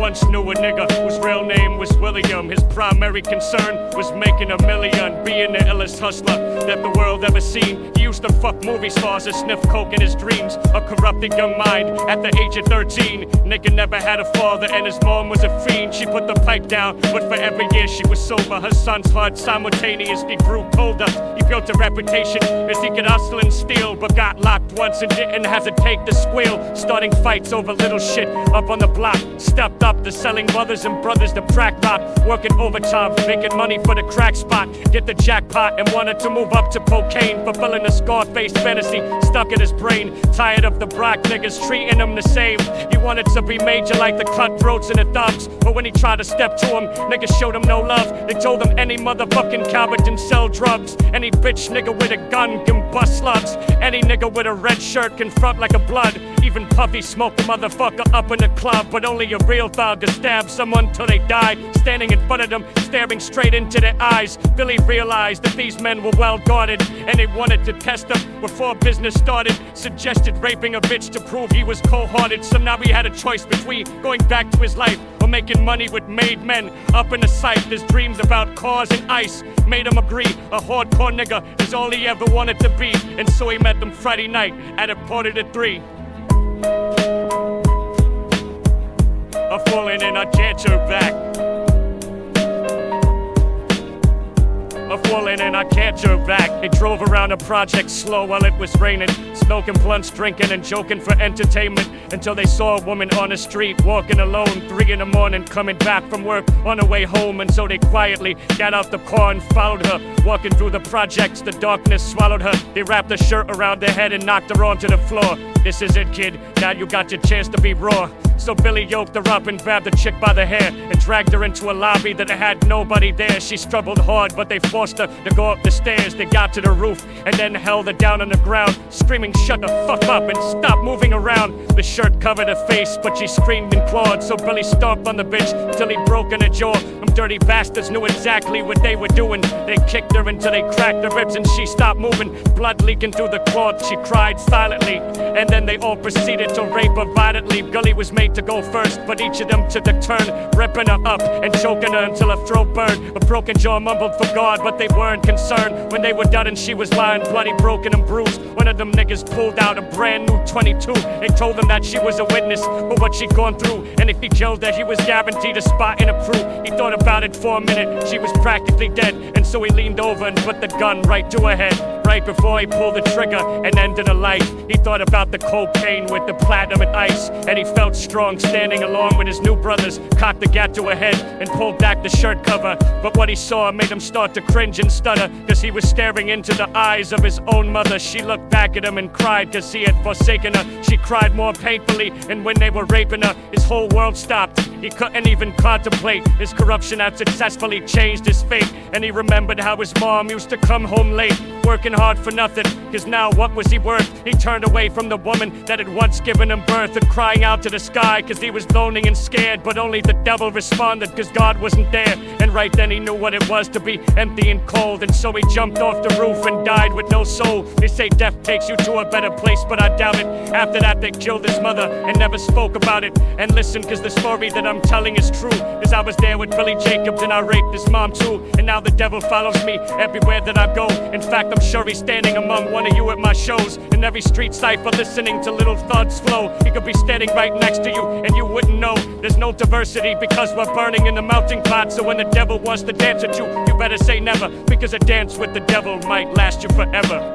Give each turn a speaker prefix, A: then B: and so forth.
A: once knew a nigga whose real name was William. His primary concern was making a million, being the illest hustler that the world ever seen. He used to fuck movie stars and sniff coke in his dreams. A corrupted young mind at the age of 13. Nigga never had a father and his mom was a fiend. She put the pipe down, but for every year she was sober. Her son's heart simultaneously grew colder. He built a reputation as he could hustle and steal, but got locked once and didn't hesitate to squeal. Starting fights over little shit up on the block. Stepped up to selling mothers and brothers to crack rock. Working overtime, making money for the crack spot. Get the jackpot and wanted to move up to cocaine. Fulfilling a Scarface fantasy stuck in his brain. Tired of the black niggas treating him the same. He wanted to be major like the cutthroats and the thugs. But when he tried to step to him, niggas showed him no love. They told him any motherfucking coward can sell drugs. Any bitch nigga with a gun can bust slugs. Any nigga with a red shirt can front like a blood. Even Puffy smoked a motherfucker up in the club. But only a real thug could stab someone till they died. Standing in front of them, staring straight into their eyes, Billy realized that these men were well guarded, and they wanted to test him before business started. Suggested raping a bitch to prove he was cold-hearted. So now he had a choice between going back to his life or making money with made men. Up in the sight, his dreams about cars and ice made him agree a hardcore nigga is all he ever wanted to be. And so he met them Friday night at 2:45. I'm falling and I can't turn back. I'm falling and I can't turn back. They drove around the project slow while it was raining, smoking blunts, drinking and joking for entertainment, until they saw a woman on the street walking alone, 3 in the morning, coming back from work on her way home. And so they quietly got out the car and followed her. Walking through the projects, the darkness swallowed her. They wrapped a shirt around her head and knocked her onto the floor. This is it, kid, now you got your chance to be raw. So Billy yoked her up and grabbed the chick by the hair and dragged her into a lobby that had nobody there. She struggled hard, but they forced her to go up the stairs. They got to the roof and then held her down on the ground, screaming, "Shut the fuck up and stop moving around." The shirt covered her face, but she screamed and clawed. So Billy stomped on the bitch till he broke in her jaw. Them dirty bastards knew exactly what they were doing. They kicked her until they cracked her ribs and she stopped moving, blood leaking through the cloth. She cried silently, and then they all proceeded to rape her violently. Billy was made to go first, but each of them took a turn, ripping her up and choking her until her throat burned. A broken jaw mumbled for God, but they weren't concerned when they were done and she was lying bloody, broken and bruised. One of them niggas pulled out a brand new 22 and told them that she was a witness for what she'd gone through, and if he killed her, he was guaranteed a spot in a crew. He thought about it for a minute, she was practically dead, and so he leaned over and put the gun right to her head. Right before he pulled the trigger and ended her life, he thought about the cocaine with the platinum and ice, and he felt strong standing along with his new brothers, cocked the gat to her head and pulled back the shirt cover. But what he saw made him start to cringe and stutter, cause he was staring into the eyes of his own mother. She looked back at him and cried cause he had forsaken her. She cried more painfully, and when they were raping her, his whole world stopped. He couldn't even contemplate. His corruption had successfully changed his fate, and he remembered how his mom used to come home late, working hard for nothing, cause now what was he worth? He turned away from the woman that had once given him birth, and crying out to the sky cause he was lonely and scared. But only the devil responded cause God wasn't there, and right then he knew what it was to be empty and cold. And so he jumped off the roof and died with no soul. They say death takes you to a better place, but I doubt it. After that they killed his mother and never spoke about it. And listen, cause the story that I'm telling is true, cause I was there with Billy Jacobs and I raped his mom too. And now the devil follows me everywhere that I go. In fact, I'm sure he's standing among one of you at my shows. In every street cipher listening to little thuds flow. He could be standing right next to you and you wouldn't know. There's no diversity because we're burning in the melting pot. So when the devil wants to dance at you, you better say never, because a dance with the devil might last you forever.